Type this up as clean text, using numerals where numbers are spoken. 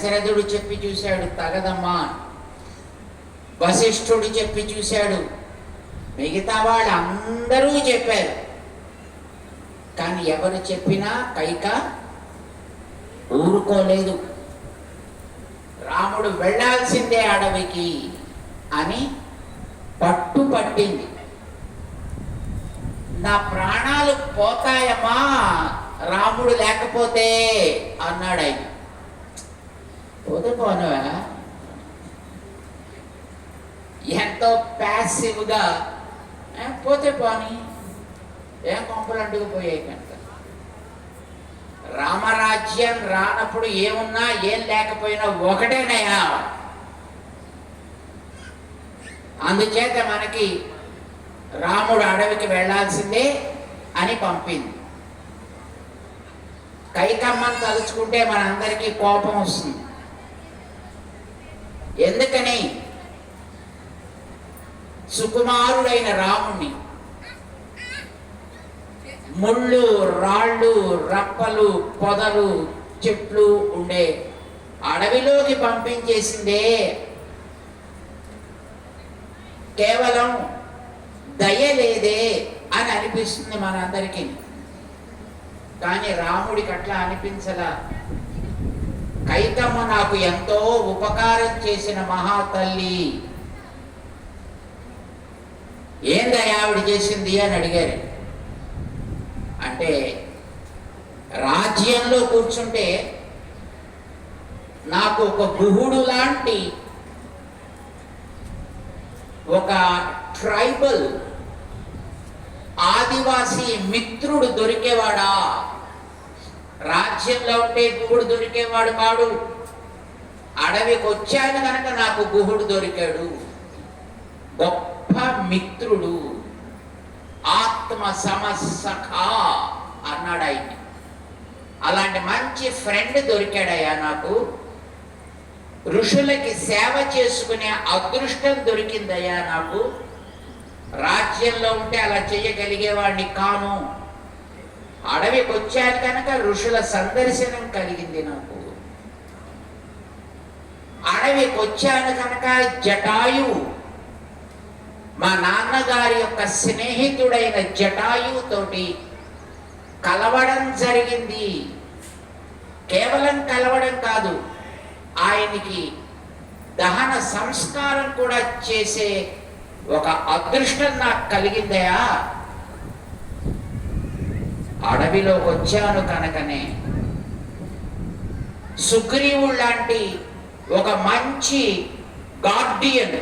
దశరథుడు చెప్పి చూశాడు, తగదమ్మా. వశిష్ఠుడు చెప్పి చూశాడు, మిగతా వాళ్ళందరూ చెప్పారు. కానీ ఎవరు చెప్పినా కైక ఊరుకోలేదు. రాముడు వెళ్ళాల్సిందే అడవికి అని పట్టుపట్టింది. నా ప్రాణాలు పోతాయమ్మా రాముడు లేకపోతే అన్నాడు ఆయన. పోతే పోనవా, ఎంతో ప్యాసివ్గా పోతే పోని, ఏం కొంపలు అంటుకుపోయాయి కనుక. రామరాజ్యం రానప్పుడు ఏమున్నా ఏం లేకపోయినా ఒకటేనయా. అందుచేత మనకి రాముడు అడవికి వెళ్ళాల్సిందే అని పంపింది. కైకమ్మని తలుచుకుంటే మనందరికీ కోపం వస్తుంది. ఎందుకని? సుకుమారుడైన రాముణ్ణి ముళ్ళు, రాళ్ళు, రప్పలు, పొదలు, చెట్లు ఉండే అడవిలోకి పంపించేసిందే. కేవలం దయ లేదే అని అనిపిస్తుంది మనందరికీ. కానీ రాముడికి అట్లా అనిపించలా. కైకమ్మ నాకు ఎంతో ఉపకారం చేసిన మహాతల్లి, ఏందయ్యా ఆవిడ చేసింది అని అడిగారు. అంటే రాజ్యంలో కూర్చుంటే నాకు ఒక గుహుడు లాంటి ఒక ట్రైబల్ ఆదివాసీ మిత్రుడు దొరికేవాడా? రాజ్యంలో ఉంటే గుహుడు దొరికేవాడు కాడు. అడవికి వచ్చాను కనుక నాకు గుహుడు దొరికాడు. గొప్ప మిత్రుడు, ఆత్మ సమసఖ అన్నాడు ఆయన. అలాంటి మంచి ఫ్రెండ్ దొరికాడయ్యా నాకు. ఋషులకి సేవ చేసుకునే అదృష్టం దొరికిందయ్యా నాకు. రాజ్యంలో ఉంటే అలా చేయగలిగేవాడిని కాను. అడవికి వచ్చాను కనుక ఋషుల సందర్శనం కలిగింది నాకు. అడవికి వచ్చాను కనుక జటాయు, మా నాన్నగారి యొక్క స్నేహితుడైన జటాయుతోటి కలవడం జరిగింది. కేవలం కలవడం కాదు, ఆయనకి దహన సంస్కారం కూడా చేసే ఒక అదృష్టం నాకు కలిగిందయా. అడవిలోకి వచ్చాను కనుకనే సుగ్రీవుడు లాంటి ఒక మంచి గార్డియన్,